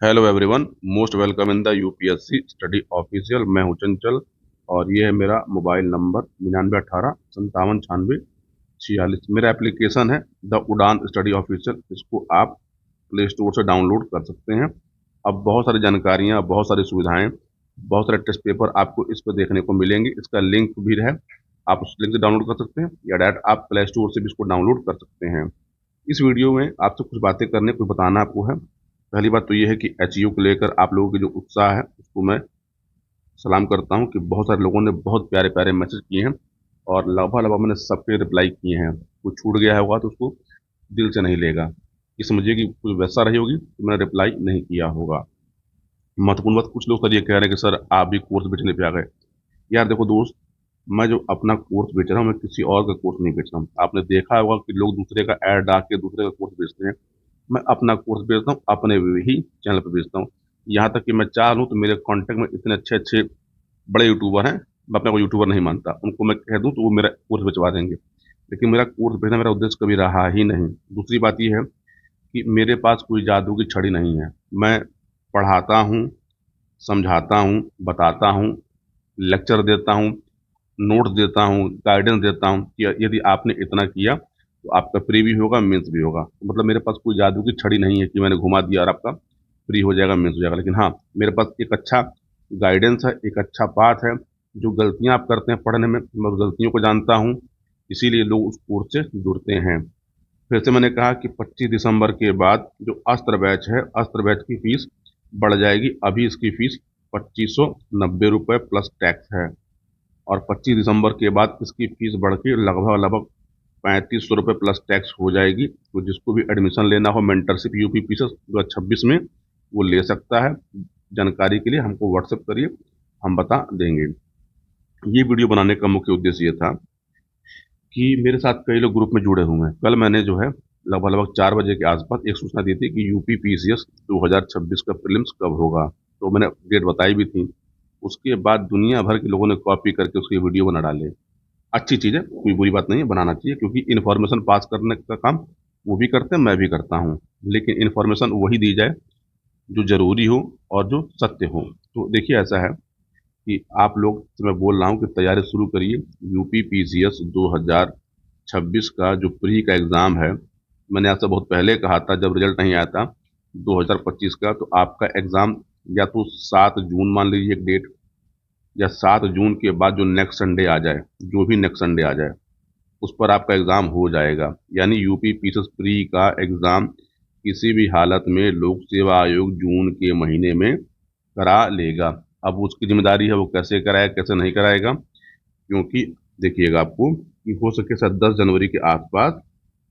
Hello everyone, most welcome in the UPSC study official. मैं हूं चंचल और ये है मेरा मोबाइल नंबर 9918 579646। मेरा एप्लीकेशन है द उड़ान स्टडी ऑफिशियल। इसको आप प्ले स्टोर से डाउनलोड कर सकते हैं। अब बहुत सारी जानकारियां, बहुत सारी सुविधाएं, बहुत सारे टेस्ट पेपर आपको इस पर देखने को मिलेंगे। इसका लिंक भी है, आप उस लिंक से डाउनलोड कर सकते हैं या डायरेक्ट आप प्ले स्टोर से भी इसको डाउनलोड कर सकते हैं। इस वीडियो में आपसे कुछ बातें करने, कुछ बताना आपको है। पहली बात तो ये है कि एचयू को लेकर आप लोगों की जो उत्साह है उसको मैं सलाम करता हूं कि बहुत सारे लोगों ने बहुत प्यारे प्यारे मैसेज किए हैं और लगभग लगभग मैंने सबके रिप्लाई किए हैं। कुछ छूट गया होगा तो उसको दिल से नहीं लेगा, ये समझिए कि कुछ वैसा रही होगी तो मैंने रिप्लाई नहीं किया होगा। महत्वपूर्ण बात, कुछ लोग सर ये कह रहे हैं कि सर आप भी कोर्स बेचने पे आ गए। यार देखो दोस्त, मैं जो अपना कोर्स बेच रहा हूँ, मैं किसी और का कोर्स नहीं बेच रहा हूँ। आपने देखा होगा कि लोग दूसरे का ऐड डाल के दूसरे का कोर्स बेचते हैं। मैं अपना कोर्स बेचता हूँ, अपने ही चैनल पर बेचता हूँ। यहाँ तक कि मैं चाह लूँ तो मेरे कांटेक्ट में इतने अच्छे अच्छे बड़े यूट्यूबर हैं, मैं अपने को यूट्यूबर नहीं मानता, उनको मैं कह दूँ तो वो मेरा कोर्स बेचवा देंगे। लेकिन मेरा कोर्स बेचना मेरा उद्देश्य कभी रहा ही नहीं। दूसरी बात यह है कि मेरे पास कोई जादू की छड़ी नहीं है। मैं पढ़ाता हूँ, समझाता हूँ, बताता हूँ, लेक्चर देता हूँ, नोट्स देता हूँ, गाइडेंस देता हूँ कि यदि आपने इतना किया तो आपका प्री भी होगा, मेंस भी होगा। तो मतलब मेरे पास कोई जादू की छड़ी नहीं है कि मैंने घुमा दिया और आपका प्री हो जाएगा, मेंस हो जाएगा। लेकिन हाँ, मेरे पास एक अच्छा गाइडेंस है, एक अच्छा पाथ है। जो गलतियां आप करते हैं पढ़ने में, मैं उस गलतियों को जानता हूँ, इसीलिए लोग उस कोर्स से जुड़ते हैं। फिर से मैंने कहा कि 25 दिसंबर के बाद जो अस्त्र बैच है, अस्त्र बैच की फीस बढ़ जाएगी। अभी इसकी फीस 2590 रुपये प्लस टैक्स है और 25 दिसंबर के बाद इसकी फीस बढ़ के लगभग लगभग 3500 रुपये प्लस टैक्स हो जाएगी। तो जिसको भी एडमिशन लेना हो मेंटरशिप यूपी पीसेस 2026 में, वो ले सकता है। जानकारी के लिए हमको व्हाट्सएप करिए, हम बता देंगे। ये वीडियो बनाने का मुख्य उद्देश्य ये था कि मेरे साथ कई लोग ग्रुप में जुड़े हुए हैं। कल मैंने जो है लगभग लगभग 4 बजे के आसपास एक सूचना दी थी कि यूपी पीसीएस 2026 का प्रीलिम्स कब होगा। तो मैंने डेट बताई भी थी। उसके बाद दुनिया भर के लोगों ने कॉपी करके उसकी वीडियो बना डाले। अच्छी चीज़ है, कोई बुरी बात नहीं है, बनाना चाहिए, क्योंकि इन्फॉर्मेशन पास करने का काम वो भी करते हैं, मैं भी करता हूँ। लेकिन इन्फॉर्मेशन वही दी जाए जो जरूरी हो और जो सत्य हो। तो देखिए, ऐसा है कि आप लोग से मैं बोल रहा हूँ कि तैयारी शुरू करिए। यूपी पीसीएस 2026 का जो प्री का एग्ज़ाम है, मैंने आपसे बहुत पहले कहा था जब रिजल्ट नहीं आया था 2025 का, तो आपका एग्ज़ाम या तो 7 जून मान लीजिए एक डेट, या 7 जून के बाद जो नेक्स्ट संडे आ जाए, जो भी नेक्स्ट संडे आ जाए उस पर आपका एग्ज़ाम हो जाएगा। यानी यूपी पीसीएस प्री का एग्ज़ाम किसी भी हालत में लोक सेवा आयोग जून के महीने में करा लेगा। अब उसकी जिम्मेदारी है वो कैसे कराए कैसे नहीं कराएगा। क्योंकि देखिएगा, आपको कि हो सके सर 10 जनवरी के आसपास,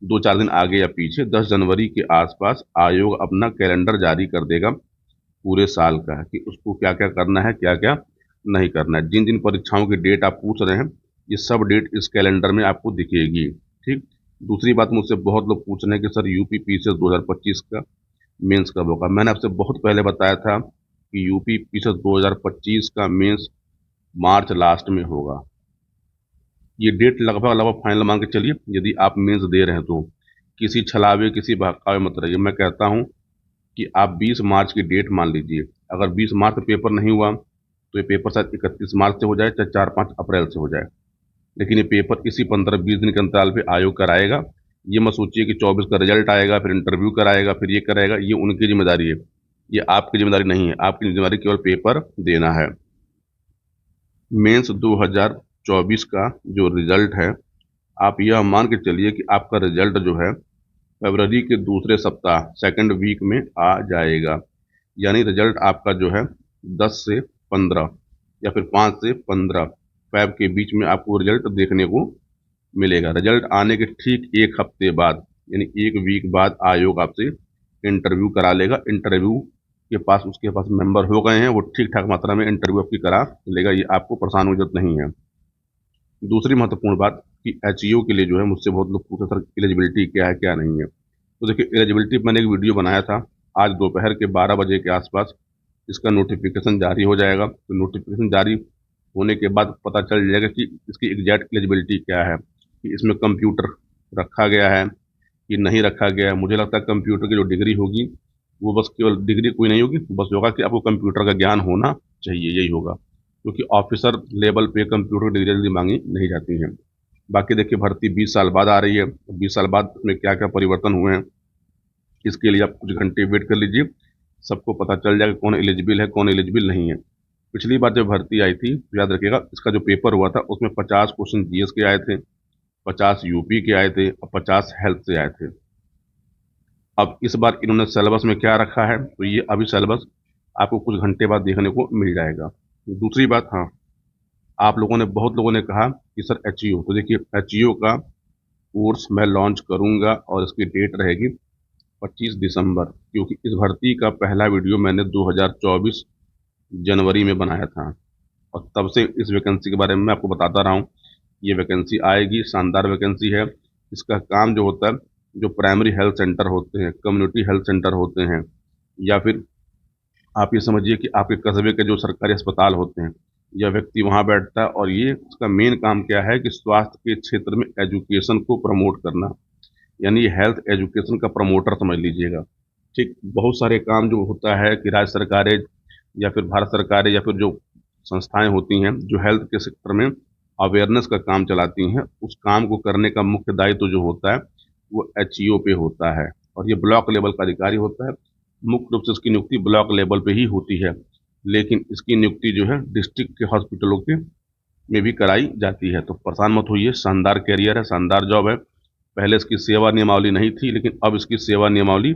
2-4 दिन आगे या पीछे, 10 जनवरी के आसपास आयोग अपना कैलेंडर जारी कर देगा पूरे साल का, कि उसको क्या क्या करना है, क्या क्या नहीं करना है। जिन जिन परीक्षाओं की डेट आप पूछ रहे हैं, ये सब डेट इस कैलेंडर में आपको दिखेगी। ठीक। दूसरी बात, मुझसे बहुत लोग पूछ रहे हैं कि सर यूपी पीसीएस 2025 का मेंस कब होगा। मैंने आपसे बहुत पहले बताया था कि यूपी पीसीएस 2025 का मेंस मार्च लास्ट में होगा। ये डेट लगभग लगभग फाइनल मान के चलिए। यदि आप मेंस दे रहे हैं तो किसी छलावे, किसी बहकावे मत रहिए। मैं कहता हूँ कि आप 20 मार्च की डेट मान लीजिए। अगर 20 मार्च में पेपर नहीं हुआ तो ये पेपर शायद 31 मार्च से हो जाए, चाहे 4-5 अप्रैल से हो जाए। लेकिन ये पेपर इसी 15-20 दिन के अंतराल पे आयोग कराएगा। ये मत सोचिए कि 24 का रिजल्ट आएगा फिर इंटरव्यू कराएगा फिर ये कराएगा। ये उनकी जिम्मेदारी है, ये आपकी जिम्मेदारी नहीं है। आपकी जिम्मेदारी केवल पेपर देना है। मेंस 2024 का जो रिजल्ट है, आप यह मान के चलिए कि आपका रिजल्ट जो है फरवरी के दूसरे सप्ताह, सेकंड वीक में आ जाएगा। यानी रिजल्ट आपका जो है 10 से 15 या फिर 5 से 15 फैब के बीच में आपको रिजल्ट देखने को मिलेगा। रिजल्ट आने के ठीक एक हफ्ते बाद, यानी एक वीक बाद, आयोग आपसे इंटरव्यू करा लेगा। इंटरव्यू के पास, उसके पास मेंबर हो गए हैं, वो ठीक ठाक मात्रा में इंटरव्यू आपकी करा लेगा। ये आपको परेशान होने की जरूरत नहीं है। दूसरी महत्वपूर्ण बात कि एचईओ के लिए जो है, मुझसे बहुत लोग पूछते सर एलिजिबिलिटी क्या है क्या नहीं है। तो देखिए, एलिजिबिलिटी मैंने एक वीडियो बनाया था आज दोपहर के 12 बजे के आसपास। इसका नोटिफिकेशन जारी हो जाएगा, तो नोटिफिकेशन जारी होने के बाद पता चल जाएगा कि इसकी एग्जैक्ट एलिजिबिलिटी क्या है, कि इसमें कंप्यूटर रखा गया है कि नहीं रखा गया है। मुझे लगता है कंप्यूटर की जो डिग्री होगी वो बस केवल डिग्री कोई नहीं होगी, बस होगा कि आपको कंप्यूटर का ज्ञान होना चाहिए, यही होगा। क्योंकि ऑफिसर लेवल पे कंप्यूटर डिग्री जल्दी मांगी नहीं जाती हैं। बाकी देखिए, भर्ती 20 साल बाद आ रही है। 20 साल बाद में क्या क्या परिवर्तन हुए हैं, इसके लिए आप कुछ घंटे वेट कर लीजिए, सबको पता चल जाएगा कौन एलिजिबल है कौन एलिजिबल नहीं है। पिछली बार जब भर्ती आई थी तो याद रखिएगा, इसका जो पेपर हुआ था उसमें 50 क्वेश्चन जीएस के आए थे, 50 यूपी के आए थे और 50 हेल्थ से आए थे। अब इस बार इन्होंने सिलेबस में क्या रखा है, तो ये अभी सिलेबस आपको कुछ घंटे बाद देखने को मिल जाएगा। दूसरी बात, हाँ, आप लोगों ने, बहुत लोगों ने कहा कि सर एचईओ, तो देखिए एचईओ का कोर्स मैं लॉन्च करूंगा और इसकी डेट रहेगी 25 दिसंबर, क्योंकि इस भर्ती का पहला वीडियो मैंने 2024 जनवरी में बनाया था और तब से इस वैकेंसी के बारे में मैं आपको बताता रहा हूँ। ये वैकेंसी आएगी, शानदार वैकेंसी है। इसका काम जो होता है, जो प्राइमरी हेल्थ सेंटर होते हैं, कम्युनिटी हेल्थ सेंटर होते हैं, या फिर आप ये समझिए कि आपके कस्बे के जो सरकारी अस्पताल होते हैं, यह व्यक्ति वहाँ बैठता है और ये इसका मेन काम क्या है कि स्वास्थ्य के क्षेत्र में एजुकेशन को प्रमोट करना, यानी ये हेल्थ एजुकेशन का प्रमोटर समझ लीजिएगा। ठीक, बहुत सारे काम जो होता है कि राज्य सरकारें या फिर भारत सरकारें या फिर जो संस्थाएं होती हैं जो हेल्थ के सेक्टर में अवेयरनेस का काम चलाती हैं, उस काम को करने का मुख्य दायित्व जो होता है वो एचईओ पे होता है और ये ब्लॉक लेवल का अधिकारी होता है। मुख्य रूप से इसकी नियुक्ति ब्लॉक लेवल पे ही होती है, लेकिन इसकी नियुक्ति जो है डिस्ट्रिक्ट के हॉस्पिटलों के में भी कराई जाती है। तो परेशान मत होइए, शानदार कैरियर है, शानदार जॉब है। पहले इसकी सेवा नियमावली नहीं थी, लेकिन अब इसकी सेवा नियमावली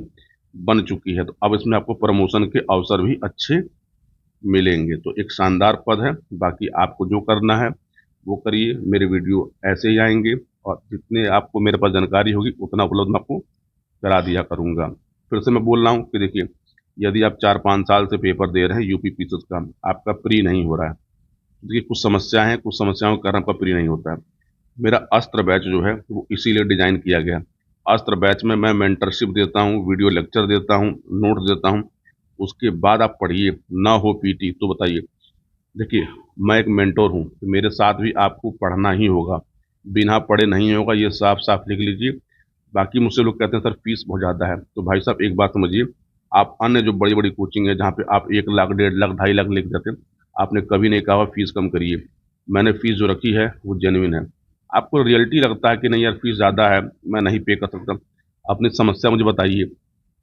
बन चुकी है, तो अब इसमें आपको प्रमोशन के अवसर भी अच्छे मिलेंगे। तो एक शानदार पद है। बाकी आपको जो करना है वो करिए, मेरे वीडियो ऐसे ही आएंगे और जितने आपको मेरे पास जानकारी होगी उतना उपलब्ध मैं आपको करा दिया करूँगा। फिर से मैं बोल रहा हूँ कि देखिए, यदि आप 4-5 साल से पेपर दे रहे हैं यूपी पीसीएस का, आपका प्री नहीं हो रहा है, देखिए कुछ समस्या है, कुछ समस्याओं के कारण आपका प्री नहीं होता है। मेरा अस्त्र बैच जो है वो इसीलिए डिजाइन किया गया है। अस्त्र बैच में मैं मेंटरशिप देता हूँ, वीडियो लेक्चर देता हूँ, नोट्स देता हूँ, उसके बाद आप पढ़िए। ना हो पीटी तो बताइए। देखिए, मैं एक मेंटोर हूँ, तो मेरे साथ भी आपको पढ़ना ही होगा, बिना पढ़े नहीं होगा, ये साफ साफ लिख लीजिए। बाकी मुझसे लोग कहते हैं सर फीस बहुत ज़्यादा है, तो भाई साहब एक बात समझिए, आप अन्य जो बड़ी बड़ी कोचिंग है जहाँ पे आप 1 लाख, 1.5 लाख, 2.5 लाख लेके जाते हैं, आपने कभी नहीं कहा फीस कम करिए। मैंने फीस जो रखी है वो जेन्युइन है। आपको रियलिटी लगता है कि नहीं यार फीस ज़्यादा है, मैं नहीं पे कर सकता, अपनी समस्या मुझे बताइए।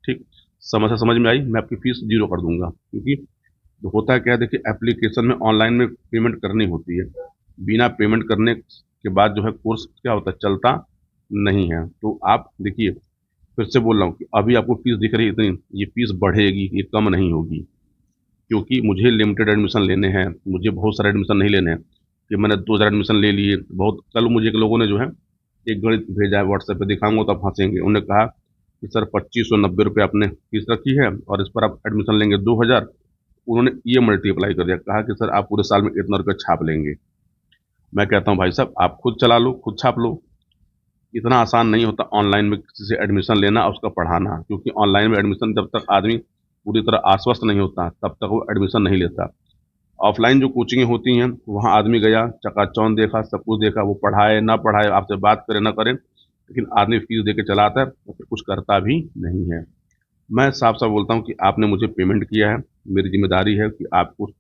ठीक, समस्या समझ में आई, मैं आपकी फीस जीरो कर दूंगा। क्योंकि तो होता है क्या है, देखिए एप्लीकेशन में ऑनलाइन में पेमेंट करनी होती है, बिना पेमेंट करने के बाद जो है कोर्स क्या होता है, चलता नहीं है। तो आप देखिए, फिर से बोल रहा हूँ कि अभी आपको फीस दिख रही है इतनी, ये फीस बढ़ेगी, ये कम नहीं होगी। क्योंकि मुझे लिमिटेड एडमिशन लेने हैं, मुझे बहुत सारे एडमिशन नहीं लेने हैं कि मैंने 2,000 एडमिशन ले लिए बहुत। कल मुझे एक लोगों ने जो है एक गणित भेजा है व्हाट्सएप पे, दिखाऊंगा तो आप हंसेंगे। उन्होंने कहा कि सर 2590 रुपये आपने फीस रखी है और इस पर आप एडमिशन लेंगे 2,000। उन्होंने ये मल्टीप्लाई कर दिया, कहा कि सर आप पूरे साल में इतना रुपये छाप लेंगे। मैं कहता हूँ भाई साहब आप खुद चला लो, खुद छाप लो। इतना आसान नहीं होता ऑनलाइन में किसी से एडमिशन लेना और उसका पढ़ाना, क्योंकि ऑनलाइन में एडमिशन जब तक आदमी पूरी तरह आश्वस्त नहीं होता तब तक वो एडमिशन नहीं लेता। ऑफलाइन जो कोचिंगें होती हैं वहाँ आदमी गया, चकाचौंध देखा, सब कुछ देखा, वो पढ़ाए ना पढ़ाए, आपसे बात करे ना करे, लेकिन आदमी फीस दे के चला आता है और फिर कुछ करता भी नहीं है। मैं साफ साफ बोलता हूँ कि आपने मुझे पेमेंट किया है, मेरी जिम्मेदारी है कि आपको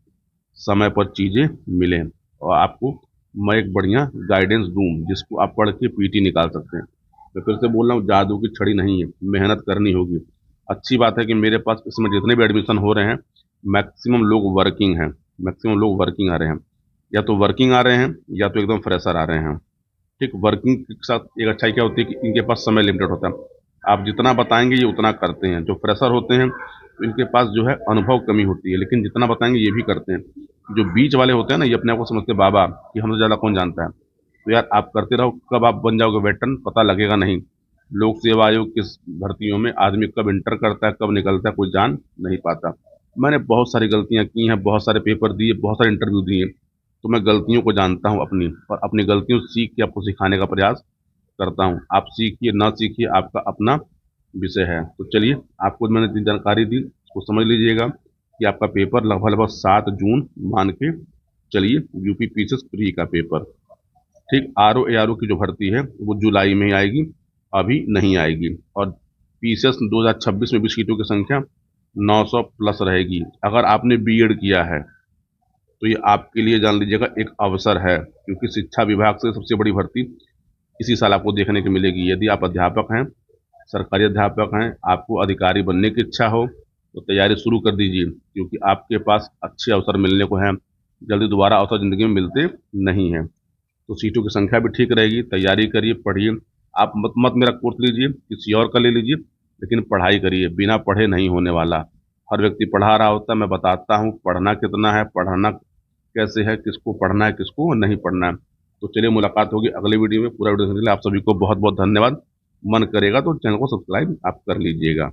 समय पर चीज़ें मिलें और आपको मैं एक बढ़िया गाइडेंस दूँ जिसको आप पढ़ के पीटी निकाल सकते हैं। मैं फिर से बोल रहा हूँ, जादू की छड़ी नहीं है, मेहनत करनी होगी। अच्छी बात है कि मेरे पास इसमें जितने भी एडमिशन हो रहे हैं, मैक्सिमम लोग वर्किंग हैं, मैक्सिमम लोग वर्किंग आ रहे हैं, या तो वर्किंग आ रहे हैं या तो एकदम फ्रेशर आ रहे हैं। ठीक, वर्किंग के साथ एक अच्छाई क्या होती है कि इनके पास समय लिमिटेड होता है, आप जितना बताएंगे ये उतना करते हैं। जो फ्रेशर होते हैं तो इनके पास जो है अनुभव कमी होती है, लेकिन जितना बताएंगे ये भी करते हैं। जो बीच वाले होते हैं ना, ये अपने आप को समझते हैं बाबा कि हमसे ज़्यादा कौन जानता है। तो यार आप करते रहो, कब आप बन जाओगे वेटरन पता लगेगा नहीं। लोक सेवा आयोग की भर्तियों में आदमी कब इंटर करता है कब निकलता है कोई जान नहीं पाता। मैंने बहुत सारी गलतियां की हैं, बहुत सारे पेपर दिए, बहुत सारे इंटरव्यू दिए, तो मैं गलतियों को जानता हूँ अपनी, और अपनी गलतियों से सीख के आपको सिखाने का प्रयास करता हूँ। आप सीखिए ना सीखिए आपका अपना विषय है। तो चलिए, आपको मैंने जितनी जानकारी दी उसको समझ लीजिएगा कि आपका पेपर लगभग लगभग 7 जून मान के चलिए, यूपी पीसीएस प्री का पेपर। ठीक, R O A R O की जो भर्ती है वो जुलाई में ही आएगी, अभी नहीं आएगी। और पीसीएस 2026 में भी सीटों की संख्या 900 प्लस रहेगी। अगर आपने बीएड किया है तो ये आपके लिए जान लीजिएगा एक अवसर है, क्योंकि शिक्षा विभाग से सबसे बड़ी भर्ती इसी साल आपको देखने को मिलेगी। यदि आप अध्यापक हैं, सरकारी अध्यापक हैं, आपको अधिकारी बनने की इच्छा हो तो तैयारी शुरू कर दीजिए, क्योंकि आपके पास अच्छे अवसर मिलने को हैं। जल्दी दोबारा अवसर ज़िंदगी में मिलते नहीं हैं। तो सीटों की संख्या भी ठीक रहेगी। तैयारी करिए, पढ़िए। आप मत मत मेरा कोर्स लीजिए, किसी और का ले लीजिए, लेकिन पढ़ाई करिए। बिना पढ़े नहीं होने वाला। हर व्यक्ति पढ़ा रहा होता है, मैं बताता हूँ पढ़ना कितना है, पढ़ना कैसे है, किसको पढ़ना है, किसको नहीं पढ़ना है। तो चलिए, मुलाकात होगी अगले वीडियो में। पूरा वीडियो देखने के लिए आप सभी को बहुत बहुत धन्यवाद। मन करेगा तो चैनल को सब्सक्राइब आप कर लीजिएगा।